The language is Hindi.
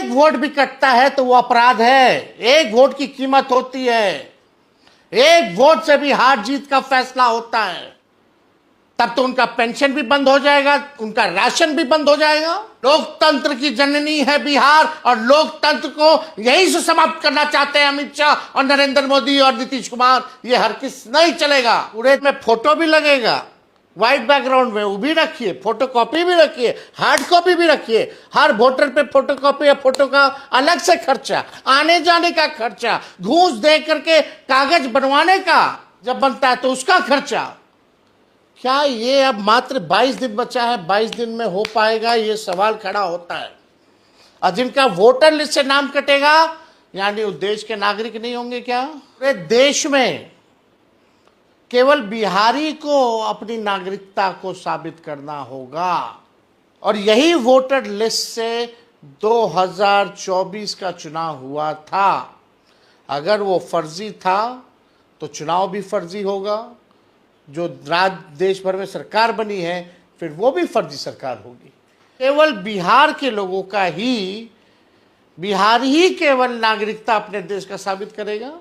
एक वोट भी कटता है तो वो अपराध है। एक वोट की कीमत होती है। एक वोट से भी हार जीत का फैसला होता है। तब तो उनका पेंशन भी बंद हो जाएगा, उनका राशन भी बंद हो जाएगा। लोकतंत्र की जननी है बिहार और लोकतंत्र को यहीं से समाप्त करना चाहते हैं अमित शाह और नरेंद्र मोदी और नीतीश कुमार। ये हरगिज नहीं चलेगा। पूरे में फोटो भी लगेगा, व्हाइट बैकग्राउंड में वो भी रखिए, फोटो कॉपी भी रखिए, हार्ड कॉपी भी रखिए। हर वोटर पे फोटो कॉपी या फोटो का अलग से खर्चा, आने जाने का खर्चा, घूस दे करके कागज बनवाने का जब बनता है तो उसका खर्चा। क्या ये अब मात्र 22 दिन बचा है, 22 दिन में हो पाएगा? ये सवाल खड़ा होता है। और जिनका वोटर लिस्ट से नाम कटेगा यानी वो देश के नागरिक नहीं होंगे क्या? पूरे देश में केवल बिहारी को अपनी नागरिकता को साबित करना होगा और यही वोटर लिस्ट से 2024 का चुनाव हुआ था। अगर वो फर्जी था तो चुनाव भी फर्जी होगा। जो देश भर में सरकार बनी है फिर वो भी फर्जी सरकार होगी। केवल बिहार के लोगों का ही, बिहार ही केवल नागरिकता अपने देश का साबित करेगा।